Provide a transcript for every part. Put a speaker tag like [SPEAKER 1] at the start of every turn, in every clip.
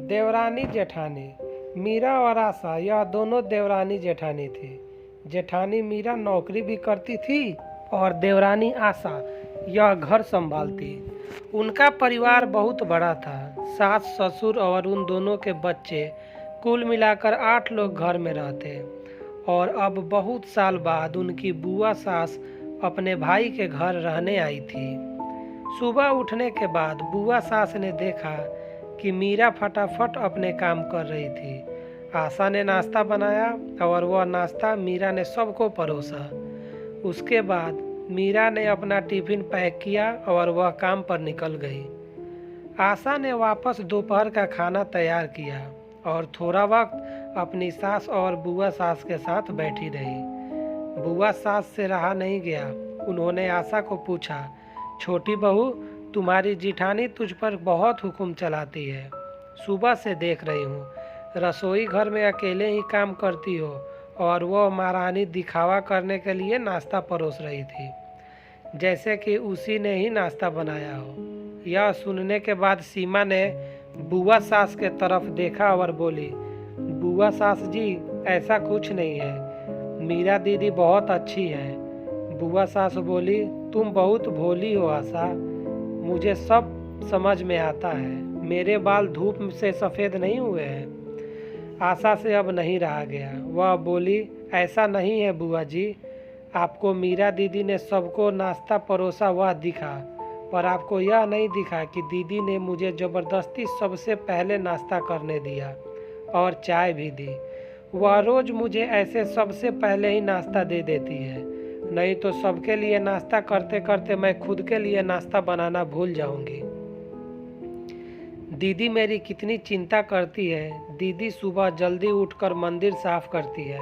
[SPEAKER 1] देवरानी जेठानी। मीरा और आशा यह दोनों देवरानी जेठानी थी। जेठानी मीरा नौकरी भी करती थी और देवरानी आशा यह घर संभालती। उनका परिवार बहुत बड़ा था। सास ससुर और उन दोनों के बच्चे, कुल मिलाकर 8 लोग घर में रहते। और अब बहुत साल बाद उनकी बुआ सास अपने भाई के घर रहने आई थी। सुबह उठने के बाद बुआ सास ने देखा कि मीरा फटाफट अपने काम कर रही थी। आशा ने नाश्ता बनाया और वह नाश्ता मीरा ने सबको परोसा। उसके बाद मीरा ने अपना टिफिन पैक किया और वह काम पर निकल गई। आशा ने वापस दोपहर का खाना तैयार किया और थोड़ा वक्त अपनी सास और बुआ सास के साथ बैठी रही। बुआ सास से रहा नहीं गया। उन्होंने आशा को पूछा, छोटी बहू, तुम्हारी जिठानी तुझ पर बहुत हुक्म चलाती है। सुबह से देख रही हूँ, रसोई घर में अकेले ही काम करती हो और वह महारानी दिखावा करने के लिए नाश्ता परोस रही थी, जैसे कि उसी ने ही नाश्ता बनाया हो। यह सुनने के बाद सीमा ने बुआ सास के तरफ देखा और बोली, बुआ सास जी, ऐसा कुछ नहीं है, मीरा दीदी बहुत अच्छी है। बुआ सास बोली, तुम बहुत भोली हो आशा, मुझे सब समझ में आता है। मेरे बाल धूप से सफ़ेद नहीं हुए हैं। आशा से अब नहीं रहा गया। वह बोली, ऐसा नहीं है बुआ जी, आपको मीरा दीदी ने सबको नाश्ता परोसा वह दिखा, पर आपको यह नहीं दिखा कि दीदी ने मुझे ज़बरदस्ती सबसे पहले नाश्ता करने दिया और चाय भी दी। वह रोज़ मुझे ऐसे सबसे पहले ही नाश्ता दे देती है, नहीं तो सबके लिए नाश्ता करते करते मैं खुद के लिए नाश्ता बनाना भूल जाऊंगी। दीदी मेरी कितनी चिंता करती है। दीदी सुबह जल्दी उठकर मंदिर साफ करती है,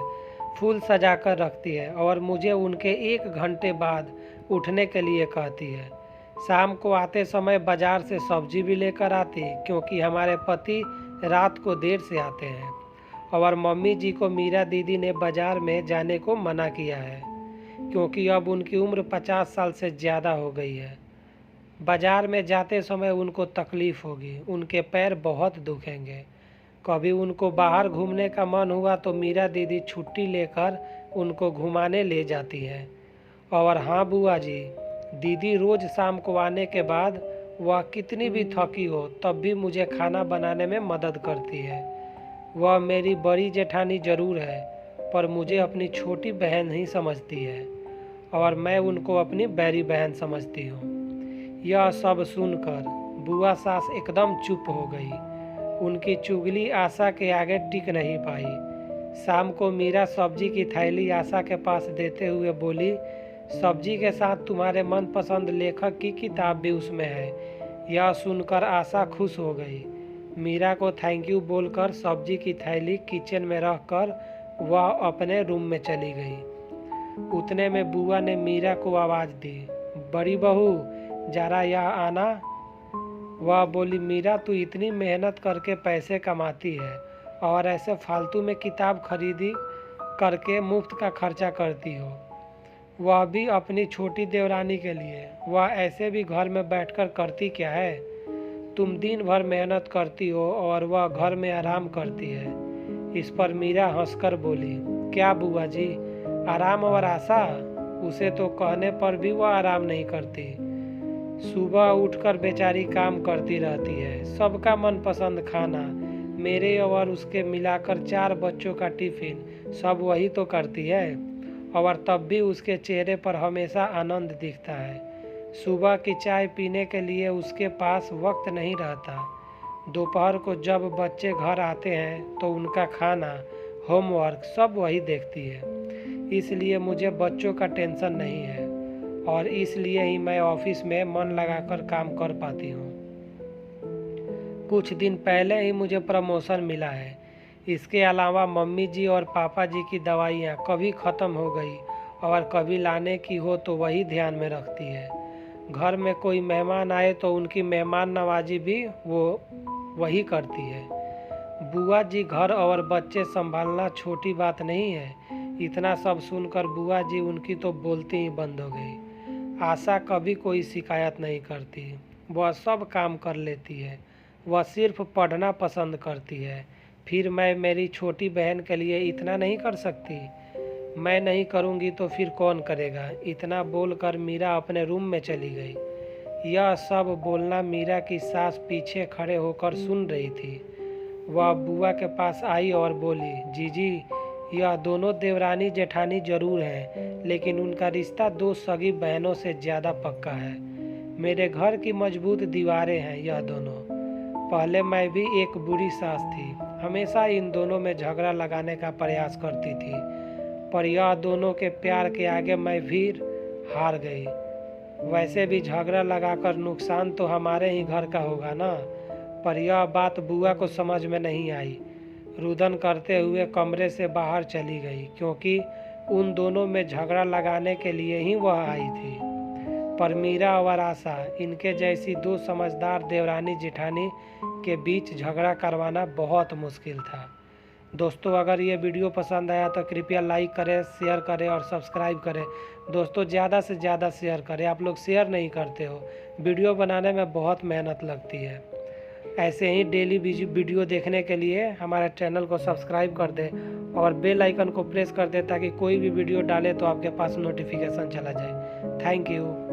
[SPEAKER 1] फूल सजाकर रखती है और मुझे उनके 1 घंटे बाद उठने के लिए कहती है। शाम को आते समय बाजार से सब्जी भी लेकर आती, क्योंकि हमारे पति रात को देर से आते हैं और मम्मी जी को मीरा दीदी ने बाजार में जाने को मना किया है, क्योंकि अब उनकी उम्र 50 साल से ज़्यादा हो गई है। बाजार में जाते समय उनको तकलीफ़ होगी, उनके पैर बहुत दुखेंगे। कभी उनको बाहर घूमने का मन हुआ तो मीरा दीदी छुट्टी लेकर उनको घुमाने ले जाती है। और हाँ बुआ जी, दीदी रोज़ शाम को आने के बाद वह कितनी भी थकी हो तब भी मुझे खाना बनाने में मदद करती है। वह मेरी बड़ी जेठानी ज़रूर है, पर मुझे अपनी छोटी बहन ही समझती है और मैं उनको अपनी बैरी बहन समझती हूँ। यह सब सुनकर बुआ सास एकदम चुप हो गई। उनकी चुगली आशा के आगे टिक नहीं पाई। शाम को मीरा सब्जी की थैली आशा के पास देते हुए बोली, सब्जी के साथ तुम्हारे मनपसंद लेखक की किताब भी उसमें है। यह सुनकर आशा खुश हो गई। मीरा को थैंक यू बोलकर सब्जी की थैली किचन में रखकर वह अपने रूम में चली गई। उतने में बुआ ने मीरा को आवाज़ दी, बड़ी बहू, जरा यहाँ आना। वह बोली, मीरा, तू इतनी मेहनत करके पैसे कमाती है और ऐसे फालतू में किताब खरीदी करके मुफ्त का खर्चा करती हो, वह भी अपनी छोटी देवरानी के लिए। वह ऐसे भी घर में बैठकर करती क्या है? तुम दिन भर मेहनत करती हो और वह घर में आराम करती है। इस पर मीरा हंसकर बोली, क्या बुआ जी, आराम और आशा? उसे तो कहने पर भी वह आराम नहीं करती। सुबह उठकर बेचारी काम करती रहती है, सबका मनपसंद खाना, मेरे और उसके मिलाकर 4 बच्चों का टिफिन, सब वही तो करती है। और तब भी उसके चेहरे पर हमेशा आनंद दिखता है। सुबह की चाय पीने के लिए उसके पास वक्त नहीं रहता। दोपहर को जब बच्चे घर आते हैं तो उनका खाना, होमवर्क सब वही देखती है। इसलिए मुझे बच्चों का टेंशन नहीं है और इसलिए ही मैं ऑफिस में मन लगाकर काम कर पाती हूँ। कुछ दिन पहले ही मुझे प्रमोशन मिला है। इसके अलावा मम्मी जी और पापा जी की दवाइयाँ कभी ख़त्म हो गई और कभी लाने की हो तो वही ध्यान में रखती है। घर में कोई मेहमान आए तो उनकी मेहमान नवाजी भी वही करती है। बुआ जी, घर और बच्चे संभालना छोटी बात नहीं है। इतना सब सुनकर बुआ जी उनकी तो बोलती ही बंद हो गई। आशा कभी कोई शिकायत नहीं करती, वह सब काम कर लेती है। वह सिर्फ पढ़ना पसंद करती है। फिर मैं मेरी छोटी बहन के लिए इतना नहीं कर सकती? मैं नहीं करूँगी तो फिर कौन करेगा? इतना बोलकर मीरा अपने रूम में चली गई। यह सब बोलना मीरा की सास पीछे खड़े होकर सुन रही थी। वह बुआ के पास आई और बोली, जीजी, यह दोनों देवरानी जेठानी जरूर हैं, लेकिन उनका रिश्ता दो सगी बहनों से ज़्यादा पक्का है। मेरे घर की मजबूत दीवारें हैं यह दोनों। पहले मैं भी एक बुरी सास थी, हमेशा इन दोनों में झगड़ा लगाने का प्रयास करती थी, पर यह दोनों के प्यार के आगे मैं फिर हार गई। वैसे भी झगड़ा लगाकर नुकसान तो हमारे ही घर का होगा ना। पर यह बात बुआ को समझ में नहीं आई। रुदन करते हुए कमरे से बाहर चली गई, क्योंकि उन दोनों में झगड़ा लगाने के लिए ही वह आई थी। पर मीरा और आशा, इनके जैसी दो समझदार देवरानी जेठानी के बीच झगड़ा करवाना बहुत मुश्किल था। दोस्तों, अगर ये वीडियो पसंद आया तो कृपया लाइक करें, शेयर करें और सब्सक्राइब करें। दोस्तों, ज़्यादा से ज़्यादा शेयर करें। आप लोग शेयर नहीं करते हो। वीडियो बनाने में बहुत मेहनत लगती है। ऐसे ही डेली वीडियो देखने के लिए हमारे चैनल को सब्सक्राइब कर दें और बेल आइकन को प्रेस कर दें, ताकि कोई भी वीडियो डाले तो आपके पास नोटिफिकेशन चला जाए। Thank you.